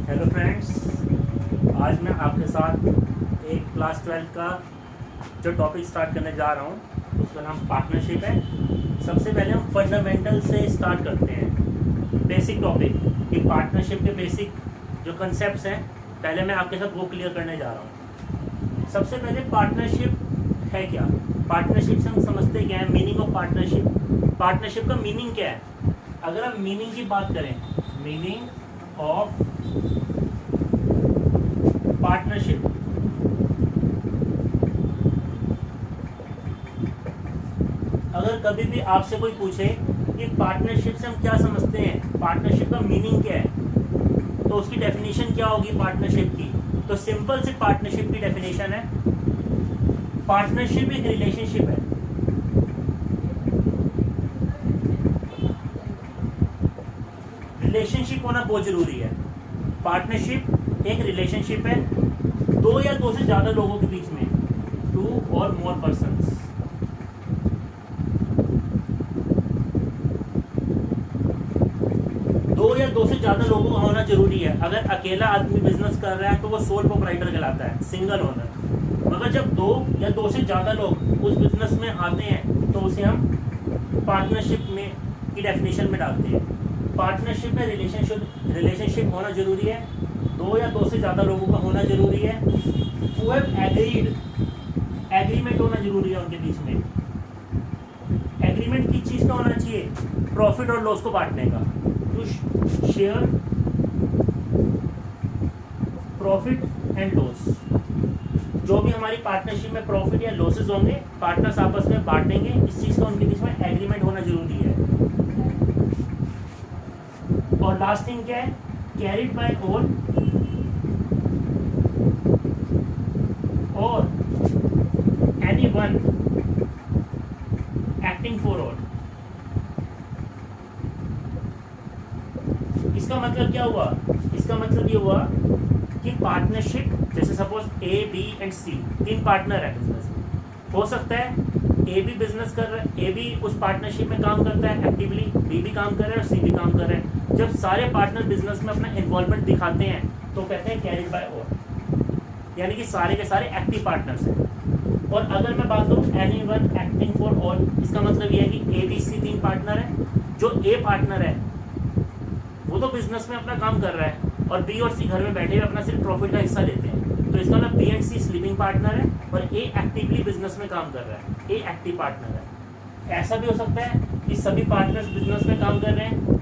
Hello friends, आज मैं आपके साथ एक क्लास 12 का जो टॉपिक स्टार्ट करने जा रहा हूँ उसका नाम पार्टनरशिप है। सबसे पहले हम फंडामेंटल से स्टार्ट करते हैं, बेसिक टॉपिक कि पार्टनरशिप के बेसिक जो कंसेप्ट्स हैं पहले मैं आपके साथ वो क्लियर करने जा रहा हूँ। सबसे पहले पार्टनरशिप है क्या? पार्टनरशिप से हम समझते क्या है, मीनिंग ऑफ पार्टनरशिप। पार्टनरशिप का मीनिंग क्या है? अगर हम मीनिंग की बात करें, मीनिंग ऑफ पार्टनरशिप, अगर कभी भी आपसे कोई पूछे कि पार्टनरशिप से हम क्या समझते हैं, पार्टनरशिप का मीनिंग क्या है, तो उसकी डेफिनेशन क्या होगी पार्टनरशिप की? तो सिंपल सी पार्टनरशिप की डेफिनेशन है, पार्टनरशिप एक रिलेशनशिप है। रिलेशनशिप होना बहुत जरूरी है। पार्टनरशिप एक रिलेशनशिप है दो या दो से ज्यादा लोगों के बीच में, टू और मोर पर्सन्स। दो या दो से ज्यादा लोगों का होना जरूरी है। अगर अकेला आदमी बिजनेस कर रहा है तो वो सोल प्रोप्राइटर कहलाता है, सिंगल ओनर। मगर जब दो या दो से ज्यादा लोग उस बिजनेस में आते हैं तो उसे हम पार्टनरशिप में की डेफिनेशन में डालते हैं। पार्टनरशिप में रिलेशनशिप होना जरूरी है, दो या दो से ज़्यादा लोगों का होना जरूरी है, वो एग्रीड, एग्रीमेंट होना जरूरी है उनके बीच में। एग्रीमेंट किस चीज़ का होना चाहिए? प्रॉफिट और लॉस को बांटने का, to share profit and loss. जो भी हमारी पार्टनरशिप में प्रॉफिट या लॉसेस होंगे पार्टनर्स आपस में बांटेंगे, इस चीज़ का उनके बीच में एग्रीमेंट होना जरूरी है। और लास्ट थिंग क्या है? कैरिड बाय ऑल और any one acting for all. इसका मतलब क्या हुआ? इसका मतलब ये हुआ कि पार्टनरशिप, जैसे सपोज ए बी एंड सी तीन पार्टनर है बिजनेस में। हो सकता है ए भी बिजनेस कर रहा है, ए भी उस पार्टनरशिप में काम करता है एक्टिवली, बी भी काम कर रहा है और सी भी काम कर रहा है। जब सारे पार्टनर बिजनेस में अपना इन्वॉल्वमेंट दिखाते हैं तो कहते हैं कैरिड बाय ऑल, यानी कि सारे के सारे एक्टिव पार्टनर्स हैं। और अगर मैं बात करूँ any one acting for all, इसका मतलब ये है कि ए बी सी तीन पार्टनर है। जो ए पार्टनर है वो तो बिजनेस में अपना काम कर रहा है और बी और सी घर में बैठे हुए अपना सिर्फ प्रॉफिट का हिस्सा लेते हैं। तो इसका मतलब B and C sleeping partner है और ए एक्टिवली बिजनेस में काम कर रहा है, ए एक्टिव पार्टनर है। ऐसा भी हो सकता है कि सभी पार्टनर्स बिजनेस में काम कर रहे हैं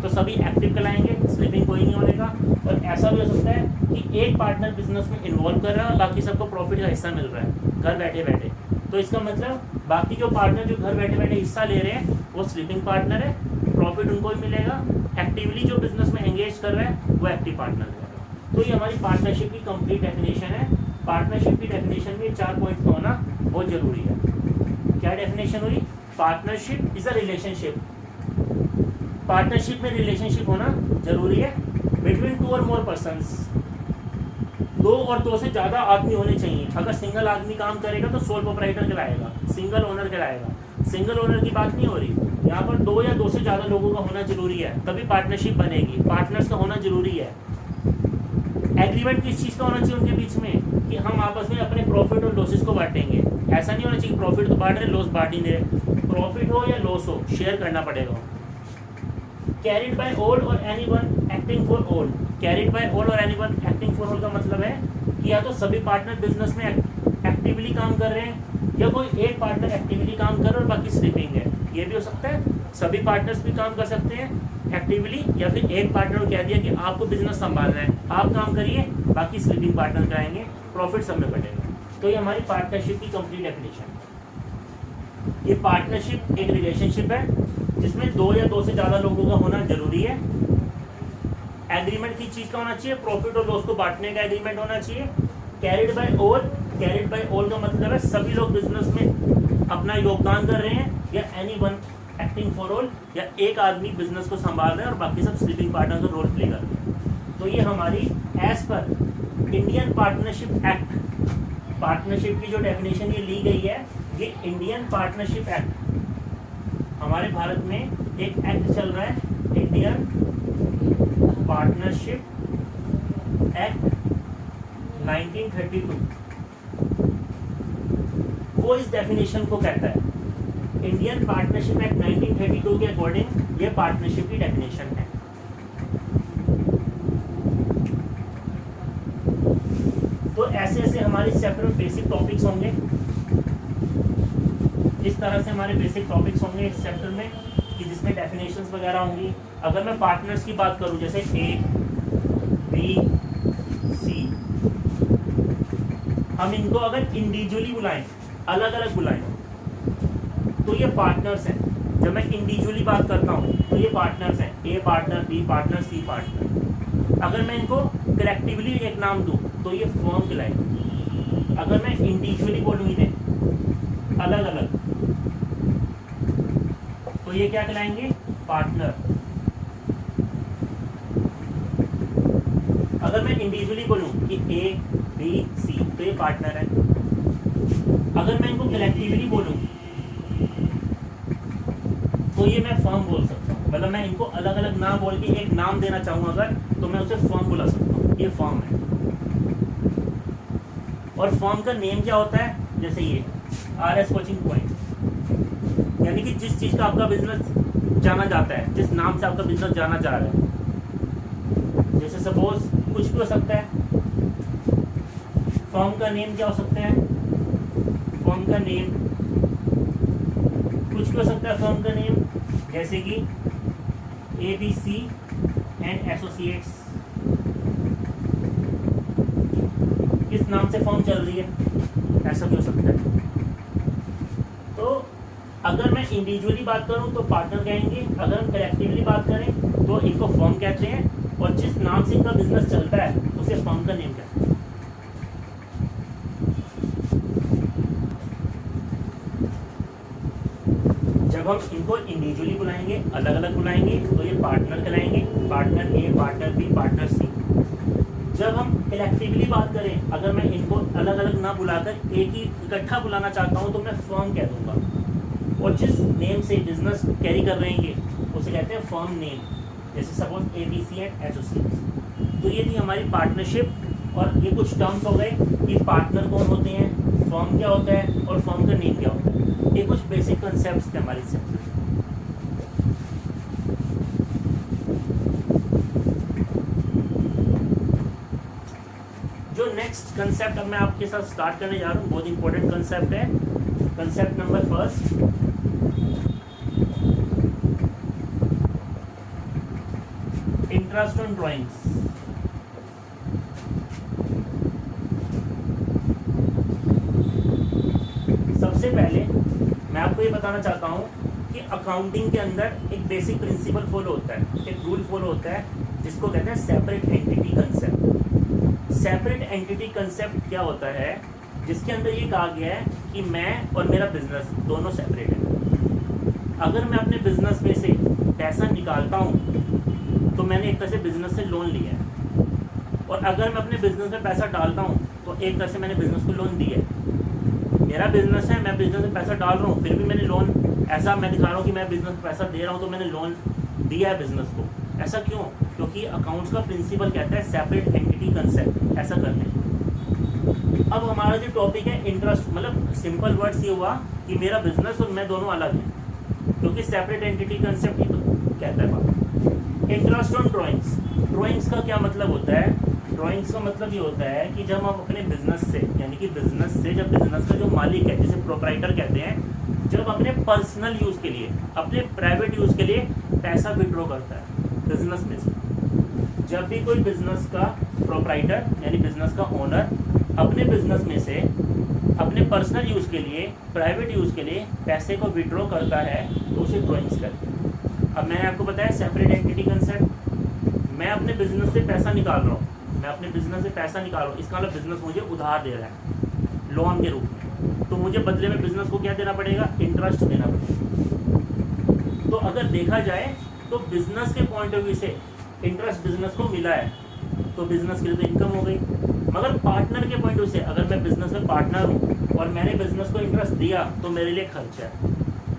तो सभी एक्टिव कहलाएंगे, स्लीपिंग कोई नहीं होने का। और ऐसा भी हो सकता है कि एक पार्टनर बिजनेस में इन्वॉल्व कर रहा है और बाकी सबको प्रॉफिट का हिस्सा मिल रहा है घर बैठे बैठे। तो इसका मतलब बाकी जो पार्टनर जो घर बैठे बैठे हिस्सा ले रहे हैं वो स्लीपिंग पार्टनर है, प्रॉफिट उनको ही मिलेगा। एक्टिवली जो बिजनेस में एंगेज कर रहा है वो एक्टिव पार्टनर है। तो ये हमारी पार्टनरशिप की कंप्लीट डेफिनेशन है। पार्टनरशिप की डेफिनेशन में 4 पॉइंट होना बहुत जरूरी है। क्या डेफिनेशन हुई? Partnership is a relationship. Partnership में रिलेशनशिप होना जरूरी है बिटवीन टू और मोर पर्सन्स। दो और दो से ज्यादा आदमी होने चाहिए। अगर सिंगल आदमी काम करेगा तो सोल प्रोप्राइटर कहलाएगा, सिंगल ओनर कहलाएगा। सिंगल ओनर की बात नहीं हो रही यहाँ पर, दो या दो से ज्यादा लोगों का होना जरूरी है तभी पार्टनरशिप बनेगी। पार्टनर्स का होना जरूरी है। एग्रीमेंट किस चीज का होना चाहिए उनके बीच में? कि हम आपस में अपने प्रॉफिट और लॉसेस को बांटेंगे। ऐसा नहीं होना चाहिए प्रॉफिट तो बांट रहे लॉस बांट ही नहीं रहे। प्रॉफिट हो या लॉस हो शेयर करना पड़ेगा। कैरिड बाय ऑल और any one acting for all. Carried by all और any one acting for all का मतलब है कि या तो सभी पार्टनर बिजनेस में एक्टिवली काम कर रहे हैं या कोई एक पार्टनर एक्टिवली काम कर रहा है और बाकी स्लीपिंग है। ये भी हो सकता है, सभी पार्टनर्स भी काम कर सकते हैं एक्टिवली, या फिर एक पार्टनर को कह दिया कि आपको बिजनेस संभालना है, आप काम करिए, बाकी स्लीपिंग पार्टनर कराएंगे, प्रॉफिट सब में बढ़ेगा। तो ये हमारी पार्टनरशिप की कंप्लीट डेफिनेशन है। ये पार्टनरशिप एक रिलेशनशिप है जिसमें दो या दो से ज्यादा लोगों का होना जरूरी है। एग्रीमेंट की चीज का होना चाहिए, प्रॉफिट और लॉस को बांटने का एग्रीमेंट होना चाहिए। Carried by all, carried by all का मतलब है सभी लोग बिजनेस में अपना योगदान कर रहे हैं, या any one acting for all, या एक आदमी बिजनेस को संभाल रहे हैं और बाकी सब स्लीपिंग पार्टनर का रोल प्ले कर रहे हैं। तो ये हमारी as per Indian partnership act, partnership की जो डेफिनेशन ये ली गई है, ये इंडियन पार्टनरशिप एक्ट, हमारे भारत में एक एक्ट चल रहा है इंडियन पार्टनरशिप एक्ट 1932 वो इस डेफिनेशन को कहता है। इंडियन पार्टनरशिप एक्ट 1932 के अकॉर्डिंग ये पार्टनरशिप की डेफिनेशन है। तो ऐसे ऐसे हमारे चैप्टर में बेसिक टॉपिक्स होंगे, इस तरह से हमारे बेसिक टॉपिक्स होंगे इस चैप्टर में कि जिसमें डेफिनेशंस वगैरह होंगी। अगर मैं पार्टनर्स की बात करूं जैसे ए बी सी, हम इनको अगर इंडिविजुअली बुलाएं, अलग अलग बुलाएं, तो ये पार्टनर्स हैं। जब मैं इंडिविजुअली बात करता हूं तो ये पार्टनर्स हैं, A partner, B partner, C partner. अगर मैं इनको कलेक्टिवली एक नाम दूं तो ये फर्म कहलाएंगे। अगर मैं इंडिविजुअली बोलूँ इन्हें अलग अलग तो ये क्या कहलाएंगे? पार्टनर। अगर मैं इंडिविजुअली बोलूं कि ए बी सी तो ये पार्टनर है। अगर मैं इनको कलेक्टिवली बोलूं तो ये मैं फर्म बोल सकता हूँ। मतलब मैं इनको अलग अलग ना बोल के एक नाम देना चाहूँ अगर, तो मैं उसे फर्म बुला सकता हूँ, ये फर्म है। और फर्म का नेम क्या होता है? जैसे ये RS कोचिंग पॉइंट, यानी कि जिस चीज़ का आपका बिजनेस जाना जाता है, जिस नाम से आपका बिजनेस जाना जा रहा है। जैसे सपोज कुछ भी हो सकता है। फर्म का नेम क्या हो सकता है? फर्म का नेम कुछ भी हो सकता है। फर्म का नेम जैसे कि ABC एंड एसोसिएट्स, किस नाम से फर्म चल रही है, ऐसा भी हो सकता है। तो अगर मैं इंडिविजुअली बात करूं तो पार्टनर कहेंगे, अगर हम कलेक्टिवली बात करें तो इनको फर्म कहते हैं, और जिस नाम से इनका बिजनेस चलता है उसे फर्म का नेम कहते हैं। जब हम इनको इंडिविजुअली बुलाएंगे, अलग अलग बुलाएंगे, तो ये पार्टनर कहलाएंगे, पार्टनर ए, पार्टनर बी, पार्टनर सी। जब हम कलेक्टिवली बात करें, अगर मैं इनको अलग अलग ना बुलाकर एक ही इकट्ठा बुलाना चाहता हूं तो मैं फर्म कह दूंगा। और जिस नेम से बिजनेस कैरी कर रहे हैं उसे कहते हैं फर्म नेम। जैसे सपोज ABC एंड एसोसिएट्स। तो ये थी हमारी पार्टनरशिप, और ये कुछ टर्म्स हो गए कि पार्टनर कौन होते हैं, फर्म क्या होता है और फर्म का नेम क्या होता है। ये कुछ बेसिक कंसेप्ट्स थे हमारे से। जो नेक्स्ट कंसेप्ट अब मैं आपके साथ स्टार्ट करने जा रहा हूँ, बहुत इंपॉर्टेंट कंसेप्ट है। Concept number first, interest on drawings. सबसे पहले मैं आपको ये बताना चाहता हूँ कि अकाउंटिंग के अंदर एक बेसिक प्रिंसिपल फॉलो होता है, एक रूल फॉलो होता है, जिसको कहते हैं separate entity concept. Separate entity concept क्या होता है? जिसके अंदर ये कहा गया है कि मैं और मेरा बिजनेस दोनों सेपरेट है। अगर मैं अपने बिजनेस में से पैसा निकालता हूँ तो मैंने एक तरह से बिजनेस से लोन लिया है, और अगर मैं अपने बिजनेस में पैसा डालता हूँ तो एक तरह से मैंने बिजनेस को लोन दिया है। मेरा बिजनेस है, मैं बिजनेस में पैसा डाल रहा हूँ, फिर भी मैंने लोन, ऐसा मैं दिखा रहा हूँ कि मैं बिजनेस में पैसा दे रहा हूँ तो मैंने लोन दिया है बिजनेस को। ऐसा क्यों? क्योंकि अकाउंट्स का प्रिंसिपल कहता है सेपरेट एंटिटी कंसेप्ट, ऐसा करने। अब हमारा जो टॉपिक है इंटरेस्ट, मतलब सिंपल वर्ड्स ये हुआ कि मेरा बिजनेस और मैं दोनों अलग हैं, क्योंकि सेपरेट एंटिटी कंसेप्ट ही तो कहता है बात। Interest on drawings. ड्राइंग्स का क्या मतलब होता है? ड्राइंग्स का मतलब ये होता है कि जब हम अपने बिजनेस से, यानी कि बिजनेस से जब बिजनेस का जो मालिक है, जिसे प्रोप्राइटर कहते हैं, जब अपने पर्सनल यूज़ के लिए, अपने प्राइवेट यूज़ के लिए पैसा विड्रॉ करता है बिजनेस में से। जब भी कोई बिजनेस का प्रोप्राइटर यानी बिजनेस का ओनर अपने बिजनेस में से अपने पर्सनल यूज़ के लिए, प्राइवेट यूज़ के लिए पैसे को विड्रॉ करता है तो उसे ड्राइंग्स कहते हैं। अब मैंने आपको बताया सेपरेट एंटिटी कंसेप्ट। मैं अपने बिजनेस से पैसा निकाल रहा हूँ, मैं अपने बिजनेस से पैसा निकाल रहा हूँ, इसका मतलब बिजनेस मुझे उधार दे रहा है लोन के रूप में, तो मुझे बदले में बिजनेस को क्या देना पड़ेगा? इंटरेस्ट देना पड़ेगा। तो अगर देखा जाए तो बिजनेस के पॉइंट ऑफ व्यू से इंटरेस्ट बिजनेस को मिला है तो बिजनेस के लिए तो इनकम हो गई। मगर पार्टनर के पॉइंट ऑफ व्यू से, अगर मैं बिजनेस में पार्टनर हूँ और मैंने बिजनेस को इंटरेस्ट दिया तो मेरे लिए खर्चा है।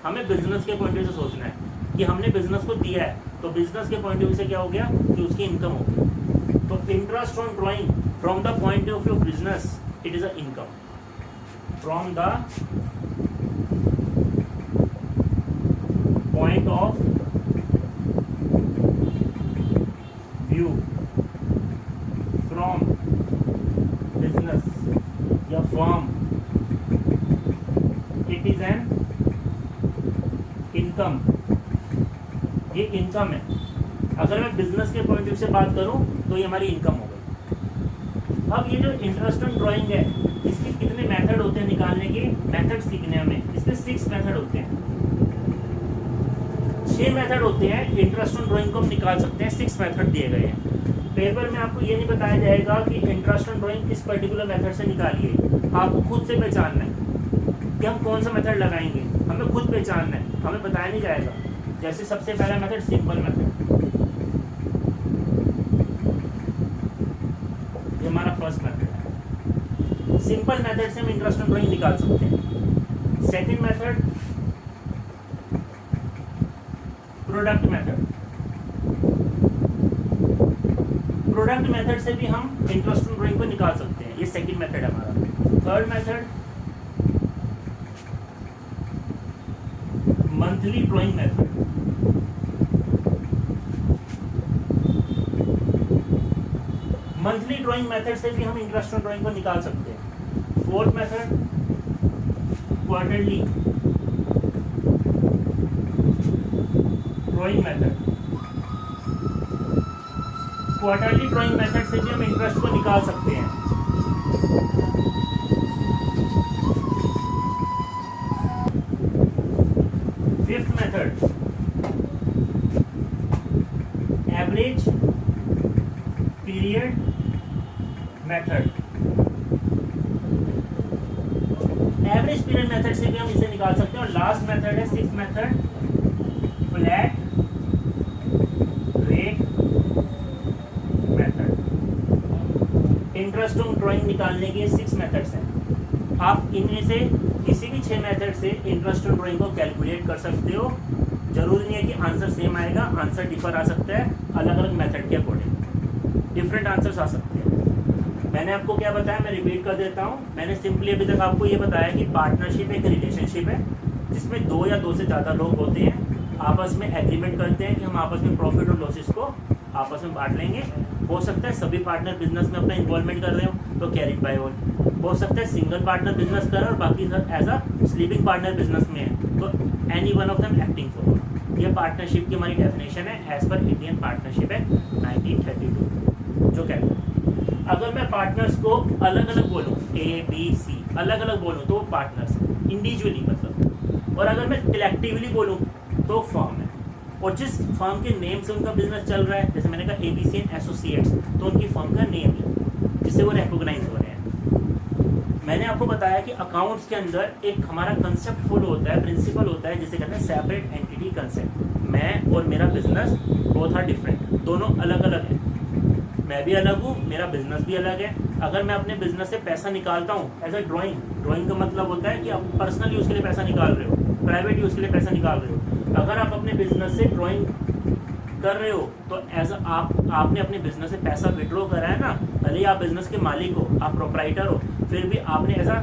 हमें बिजनेस के पॉइंट ऑफ व्यू से सोचना है कि हमने बिजनेस को दिया है तो बिजनेस के पॉइंट ऑफ व्यू से क्या हो गया कि उसकी इनकम हो गई। तो interest on drawing from the point of view of business it is a income from the point of view from business या firm it is an income. ये इनकम है। अगर मैं बिजनेस के पॉइंट ऑफ व्यू से बात करूं तो ये हमारी इनकम हो गई। अब ये जो इंटरेस्ट ऑन ड्राइंग है इसके कितने मेथड होते हैं निकालने के, मेथड सीखने हमें। इसके 6 मेथड होते हैं, 6 मेथड होते हैं इंटरेस्ट ऑन ड्राइंग को हम निकाल सकते हैं। 6 मेथड दिए गए हैं। पेपर में आपको ये नहीं बताया जाएगा कि इंटरेस्ट ऑन ड्राइंग किस पर्टिकुलर मेथड से निकालिए। आपको खुद से पहचानना है कि हम कौन सा मेथड लगाएंगे, हमें खुद पहचानना है, हमें बताया नहीं जाएगा। जैसे सबसे पहला मेथड सिंपल मेथड, ये हमारा फर्स्ट मेथड है। सिंपल मेथड से हम इंटरेस्ट ऑन ड्राइंग निकाल सकते हैं। Second method product method. Product method से भी हम इंटरेस्ट ऑन ड्राइंग को निकाल सकते हैं। ये सेकंड मेथड है हमारा। Third method monthly drawing method. Monthly drawing method से भी हम इंटरेस्ट ऑन ड्राइंग को निकाल सकते हैं। Fourth method quarterly drawing method. Quarterly drawing method से भी हम इंटरेस्ट को निकाल सकते हैं। Fifth method average period method. Average period method से भी हम इसे निकाल सकते हैं। और लास्ट मेथड है sixth method flat rate method. Interest on drawing निकालने के 6 मेथड्स हैं। आप इनमें से किसी भी 6 मेथड से इंटरेस्ट ऑन ड्राइंग को कैलकुलेट कर सकते हो। जरूरी नहीं है कि आंसर सेम आएगा, आंसर डिफर आ सकता है अलग अलग मेथड के अकॉर्डिंग, डिफरेंट आंसर्स आ सकते हैं। मैंने आपको क्या बताया, मैं रिपीट कर देता हूँ। मैंने सिंपली अभी तक आपको ये बताया कि पार्टनरशिप एक रिलेशनशिप है जिसमें 2 या 2 से ज़्यादा लोग होते हैं, आपस में एग्रीमेंट करते हैं कि हम आपस में प्रॉफिट और लॉसेस को आपस में बांट लेंगे। हो सकता है सभी पार्टनर बिजनेस में अपना इन्वॉल्वमेंट कर रहे हो तो कैरिड बाय ऑल। हो सकता है सिंगल पार्टनर बिजनेस कर रहा है और बाकी सब as a sleeping partner business में है तो any one of them acting for. ये पार्टनरशिप की हमारी डेफिनेशन है as per Indian partnership act 1932 जो कहते हैं। अगर मैं पार्टनर्स को अलग अलग बोलूँ A B C अलग अलग बोलूँ तो पार्टनर्स इंडिविजुअली मतलब, और अगर मैं कलेक्टिवली बोलूँ तो फर्म है। और जिस फर्म के नेम से उनका बिजनेस चल रहा है, जैसे मैंने कहा ABC एंड एसोसिएट्स, तो उनकी फर्म का नेम है जिससे वो रिकॉग्नाइज हो रहे हैं। मैंने आपको बताया कि अकाउंट्स के अंदर एक हमारा कंसेप्ट फॉलो होता है, प्रिंसिपल होता है जिसे कहते हैं सेपरेट एंटिटी कंसेप्ट। मैं और मेरा बिजनेस बोथ आर डिफरेंट, दोनों अलग अलग हैं। मैं भी अलग हूँ, मेरा बिजनेस भी अलग है। अगर मैं अपने बिजनेस से पैसा निकालता हूँ एज अ ड्राइंग का मतलब होता है कि आप पर्सनल यूज़ के लिए पैसा निकाल रहे हो, प्राइवेट यूज़ के लिए पैसा निकाल रहे हो। अगर आप अपने बिजनेस से ड्राइंग कर रहे हो तो एज आपने अपने बिजनेस से पैसा विड्रॉ करा है ना, भले ही आप बिजनेस के मालिक हो, आप प्रोप्राइटर हो, फिर भी आपने ऐसा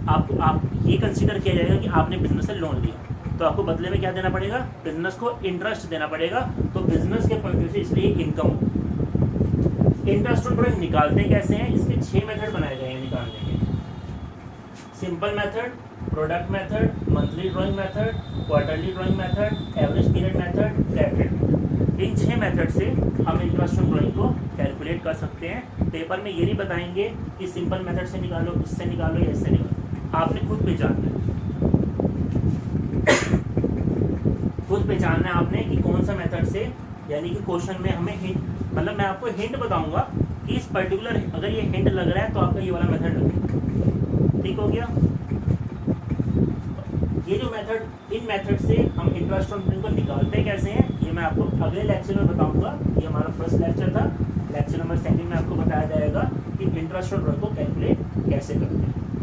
आप ये कंसीडर किया जाएगा कि आपने बिजनेस से लोन लिया, तो आपको बदले में क्या देना पड़ेगा, बिजनेस को इंटरेस्ट देना पड़ेगा। तो बिजनेस के पॉइंट ऑफ व्यू से इसलिए इनकम। इंटरेस्ट ऑन ड्राइंग निकालते कैसे हैं, इसके 6 मेथड बनाए गए हैं निकालने के। Simple method, product method, monthly drawing method, quarterly drawing method, average period method, flat rate method. इन 6 मेथड से हम इंटरेस्ट ऑन ड्राइंग को कैलकुलेट कर सकते हैं। पेपर में ये नहीं बताएंगे कि सिंपल मेथड से निकालो, इससे निकालो या इससे निकालो, आपने खुद पहचानना है। खुद पहचानना है आपने कि कौन सा मेथड से, यानी कि क्वेश्चन में हमें हिंट, मतलब मैं आपको हिंट बताऊंगा कि इस पर्टिकुलर, अगर ये हिंट लग रहा है तो आपका ये वाला मेथड लगेगा। ठीक हो गया। ये जो मेथड, इन मेथड से हम इंटरेस्ट ऑन ड्राइंग को निकालते कैसे हैं ये मैं आपको अगले लेक्चर में बताऊंगा। ये हमारा फर्स्ट लेक्चर था। लेक्चर नंबर 2 में आपको बताया जाएगा कि इंटरेस्ट ऑन ड्राइंग को कैलकुलेट कैसे करते हैं।